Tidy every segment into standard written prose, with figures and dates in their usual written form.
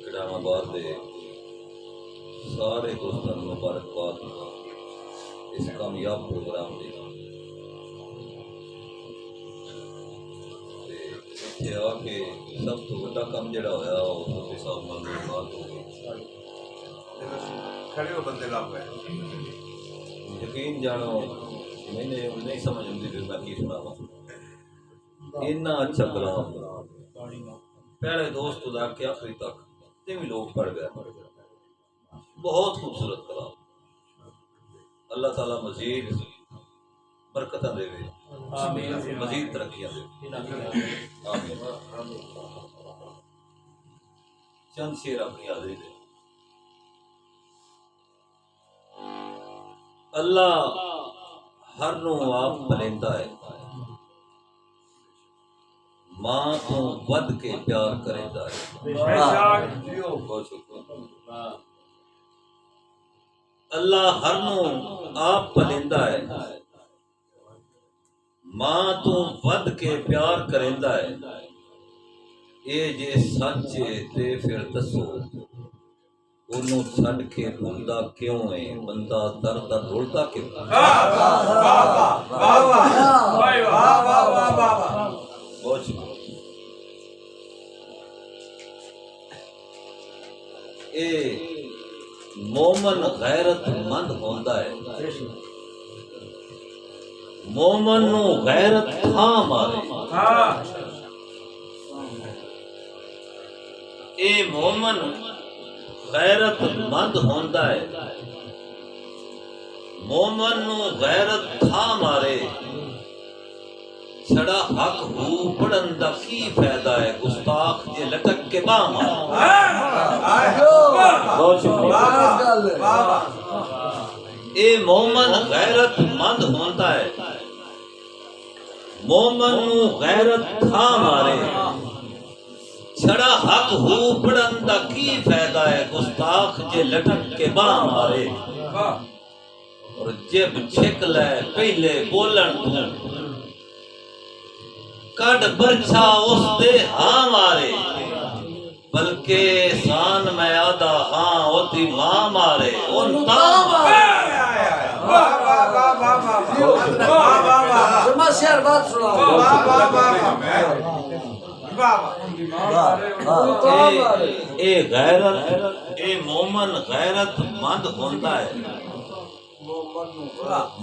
इस्लामाबाद के सारे दोस्तों को मुबारकबाद इस कामयाब प्रोग्राम की। इत्थे आके सब तो बड़ा काम जड़ा होया उसके साथ मुलाकात हो गई। खड़े हो बंदे लाभ है यकीन जानो मैंने नहीं समझ आती फिर मैं की सुनावा। इन्ना अच्छा कलाम पहले दोस्त तो लाके आखिरी तक ते भी लोग पढ़ गए। बहुत खूबसूरत कलाम। अल्लाह ताला मजीद बरकत देवे, मजीद तरक्कियां देवे। आमीन। चंद शेर अपनी हाजिरी दे। अल्लाह हर नू आप भलेंदा है, मां तो वध के प्यार करेंदा है। बहुत शुक्र। अल्लाह हर नू आप भलेंदा है, मां तो वध के प्यार करेंदा है। ये जे सच है ते फिर दसो ओनू छड़ के भूलदा क्यों है, बंदा दर दर रुलदा क्यों? बहुत शुक्रिया। ए मोमन गैरतमंद होंदा है, मोमन नू गैरत था मारे। ए मोमन गैरतमंद होंदा है, मोमन नू गैरत था मारे। छड़ा हक हू पढ़न दा की फायदा है, गुस्ताख जे लटक के बाह मारे। बहुत शुक्रिया। ए मोमन गैरतमंद होंदा है, मोमन नू गैरत था मारे। छड़ा हक हू पढ़न दा की फायदा है, गुस्ताख जे लटक के बाह मारे। और जब छिक ले पहले बोलन तू, कड बरछा उस दे हाँ मारे। बल्कि शान में आदा हाँ होती मां मारे। उन ए गैरत ए मोमन गैरतमंद होंदा है,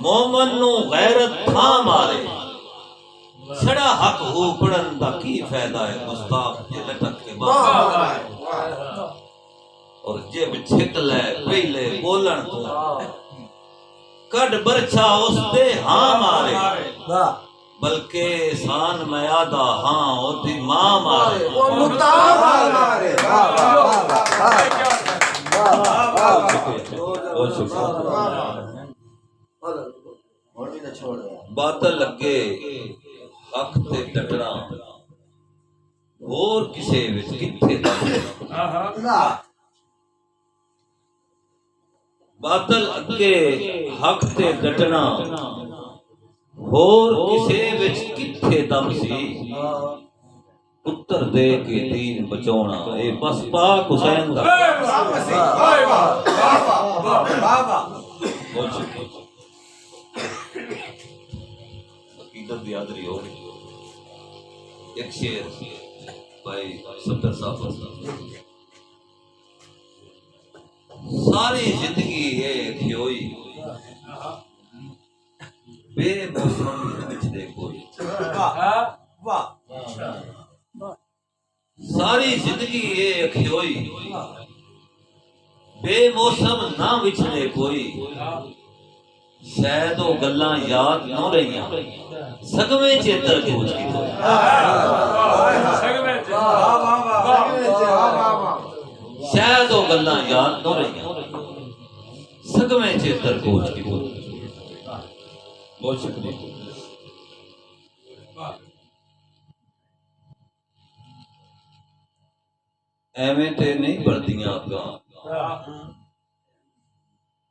मोमन नू गैरत था मारे। छड़ा हक हो पढ़न दा की फायदा है, गुस्ताख जे लटक के बाहर। और जब छिक ले पहले बोलन तू, कड बरछा उस दे हाँ मारे। बल्कि शान में आदा हाँ होती मां मारे। बादल लगे अख ते डटना, होर किसे विच किथे दम। बादल अगे हक ते डटना, होर किसे विच किथे दम सी। पुत्र दे के दीन बचाना ए बस पाक हुसैन दा। अकीदत दी यादरी हो। एक शेर भाई सफदर साहब। सारी जिंदगी ये खोई, बेमौसम विच दे कोई। सारी जिंदगी ये खोई, बेमौसम ना विछड़े कोई। शायद वो गल्लां याद न रहियां, सगवे चेतर खोज की कोई। शायद वो गल्लां याद न रहियां, सगवे चेतर खोज की कोई। बहुत शुक्रिया। एवें ते नहीं बढ़दियां अगां,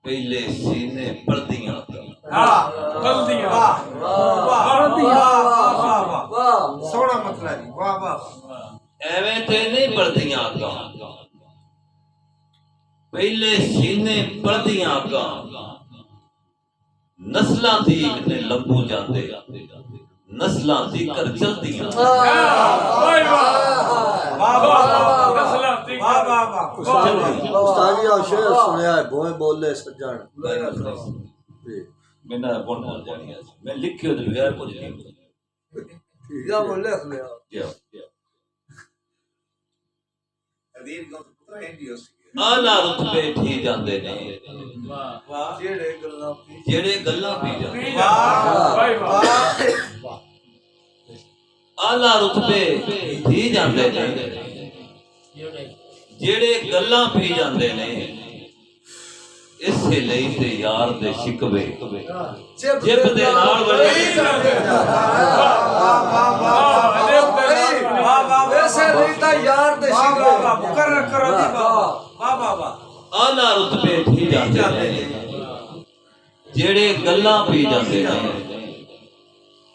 पहले सीने पढ़दियां अगां। सोना मतलब जी वाह वाह एवें ते नहीं बढ़दियां अग्गां पहले सीने बढ़दियां अग्गां नस्लां दी ने लंबू जांदे नस्लां दी कर चलदियां उस्ताद जी आप शेर सुनया है बोए बोले सज्जन मैंने बोल जानी है मैं लिखियो तो बगैर कुछ नहीं या बोले लिया अदीब का पुत्र है जी आला रुतबे थी जांदे ने जेड़े गल्लां पी जांदे आला रुतबे थी जांदे ने जेड़े गल्लां पी जांदे ने इसे ਲਈ ਤੇ यार दे शिकवे जिब दे नाल वड़े ऐसे नहीं था यार दे शिकवे मुकर्रर करो दी वाह वाह वाह आला रुतबे थी जांदे ने जेड़े गल्लां पी जांदे ने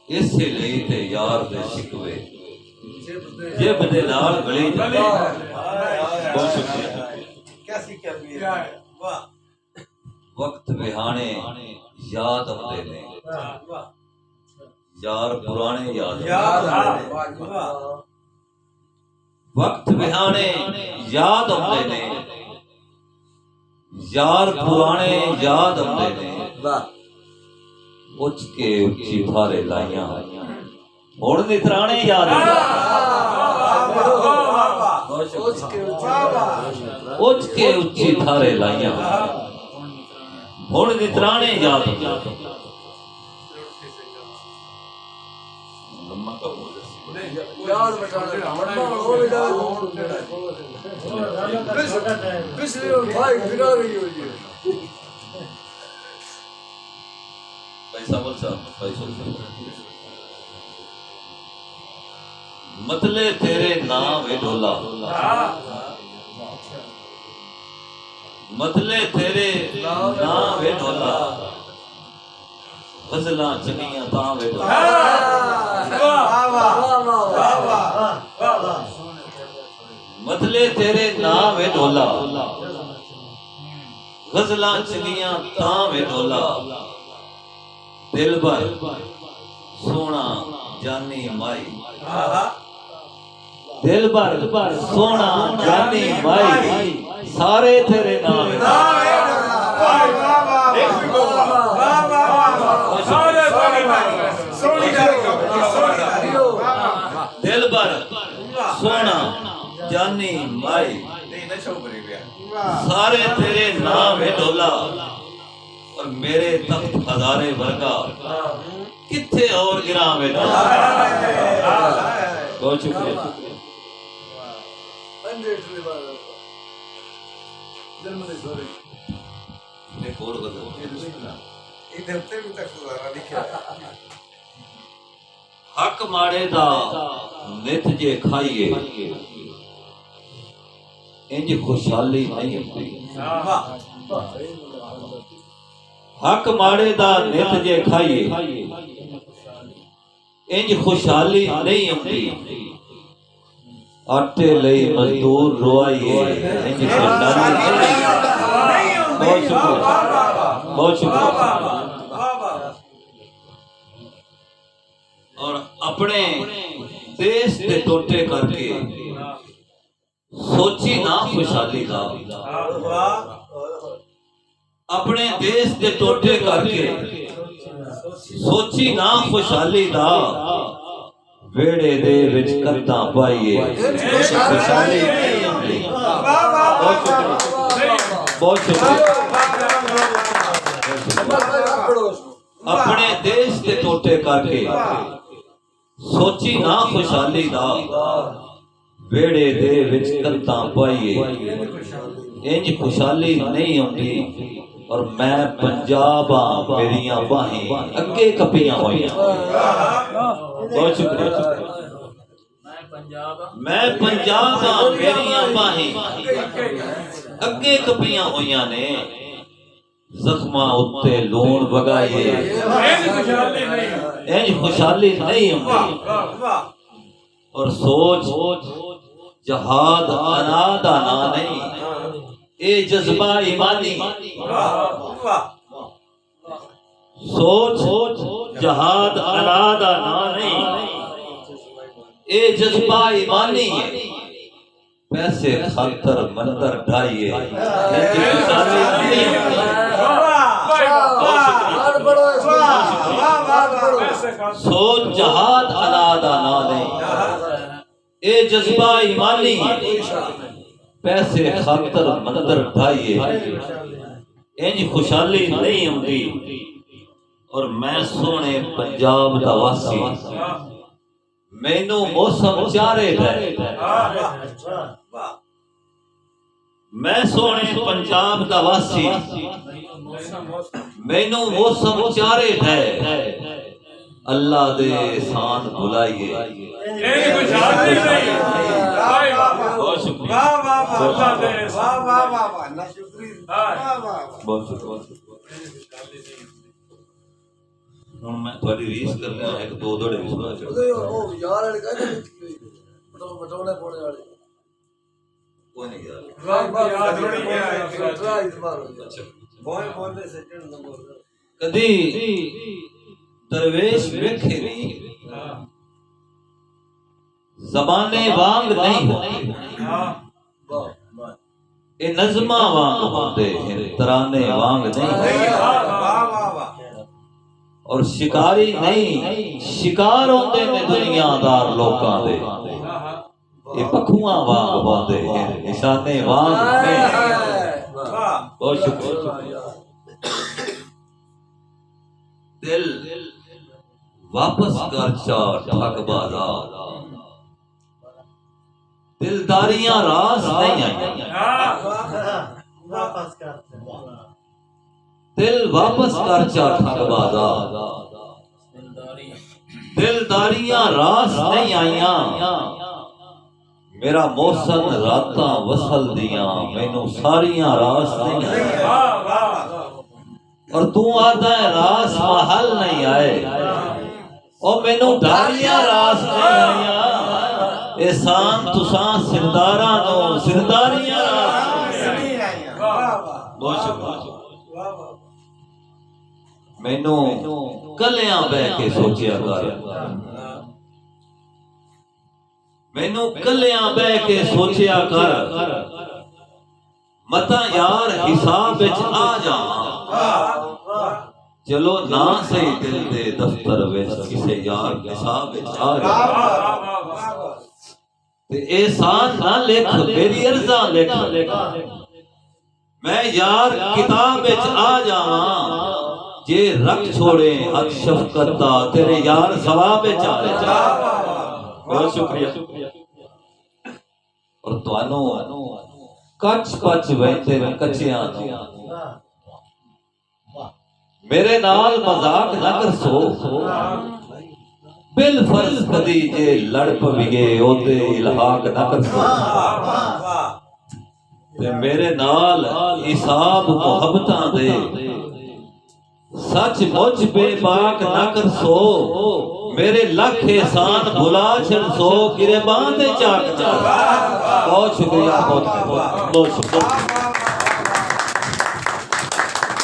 इसे ਲਈ ਤੇ यार दे शिकवे जिब दे नाल वड़े बहुत शुक्रिया कैसी क्या वाह वक्त बिहाने याद आते ने यार पुराने याद वक्त बिहाने याद आते ने यार पुराने याद आते ने उच के उच्ची थारे लाइया हुण नितराने याद उच के उच्ची थारे लाइया हुण नितराने याद याद बचाने मन्ना हो बेटा पिछले भाई बिगड़ गई हो ये पैसा बोल साहब पैसा मतले तेरे नाम है ढोला मतले तेरे नाम है ढोला गजलां चनियां तां वे मतले तेरे नाम है ढोला गजलां चनियां तां वे ढोला दिल भर सोना जानी माई दिल भर सोना जानी माई सारे तेरे नाम दिल भर सोना जानी माई सारे तेरे नाम है ढोला और मेरे तख्त हजारे वर्गा किथे और गिरा में बहुत शुक्रिया एक और इधर से भी तक सुधारा लिखा हक माड़े दा नित जे खाइए इंज खुशहाली नहीं होती हक माड़े दा नित जे खाइए इंज खुशहाली नहीं होती आटे लई मजदूर रोआइए इंज खुशहाली नहीं बहुत शुक्रिया बहुत शुक्रिया और अपने देश के टोटे करके सोची ना खुशहाली का अपने देश के टोटे करके सोची ना खुशहाली का वेड़े दे विच करता पाइए खुशहाली बहुत शुक्रिया अपने देश के टोटे करके सोची ना खुशहाली दा वेड़े दे विच करता पाइए इंज खुशहाली नहीं होती और मैं पंजाब मेरिया बाहें अगे कपियां हुई बहुत शुक्रिया मैं पंजाब मेरिया बाहें अगे कपियां हुई ने जख्मा उत्ते लूण वगाइए इंज खुशहाली नहीं होती और सोच जहाद अनादा ना नहीं ए जज्बा ईमानी सोच जहाद अनादा ना नहीं ए जज्बा ईमानी पैसे खातर मंदिर ढाइए सोच जहाद अनादा ना नहीं ए जज्बा ईमानी पैसे खातर मंदिर ढाइए इंज खुशहाली नहीं होती और मैं सोने पंजाब दा वासी मैनू मौसम चारे है मैं सोने पंजाब दा वासी मैनू मौसम चारे है अल्लाह दे एहसान भुलाइए बहुत शुक्रिया बहुत शुक्रिया ਹੁਣ ਮੈਂ ਤੁਹਾਡੀ ਰੀਸ ਕਰਨਾ ਇੱਕ ਦੋ ਦੋੜੇ ਵਿਸ਼ਵਾਸ ਉਹਦੇ ਉਹ ਯਾਰ ਵਾਲੇ ਕਹਿੰਦੇ ਬਟੋਲੇ ਪਾਉਣੇ ਵਾਲੇ ਕੋਈ ਨਹੀਂ ਯਾਰ ਯਾਦ ਥੋੜੀ ਗਿਆ ਇਸ ਬਾਰ बोले सज्जन न बोल कदी दरवेश वेखे नहीं ज़बाने वांग नहीं होती ये नज़्मा वांग होते हैं तराने वांग नहीं और शिकारी नहीं शिकार होते ने दुनियादार लोकां दे ये पखुआं वांग होते हैं निशाने वांग नहीं बहुत शुक्रिया दिल वापस कर चार ठग बाजार दिलदारियां रास नहीं आई दिल वापस कर चार ठग बाजार दिलदारियां रास नहीं आईया मेरा मौसम रातां वसल दियां मैनू सारियां रास नहीं आई और तू आता है रास महल नहीं आए और मैनू डारियां रास नहीं आईया एहसान तुसां सिरदारां नो सिरदारियां रास नहीं आईया बहुत शुक्रिया मैनू कलियां बह के सोचिया कर मैनू कलियां बह के सोचिया कर मता यार हिसाब विच आ जावां चलो ना सही दिल दे दफ्तर विच किसे यार हिसाब विच आ जावां ते एहसान ना लिख मेरी अर्जा लिख मैं यार किताब विच आ जावां जे रख छोड़े हक शफकत दा तेरे यार सवाब विच आ जावां बहुत शुक्रिया और तुहानू कच कच वहते ने कच्चियां मेरे नाल मजाक न कर सो बिल फर्ज कदी जे लड़ पविगे ओते इल्हाक न कर सो ते मेरे नाल हिसाब मोहब्बतां दे सच मुझ बेबाक न कर सो मेरे लख एहसान भुला छड़ सो गिरबां ते चाक बहुत शुक्रिया बहुत शुक्रिया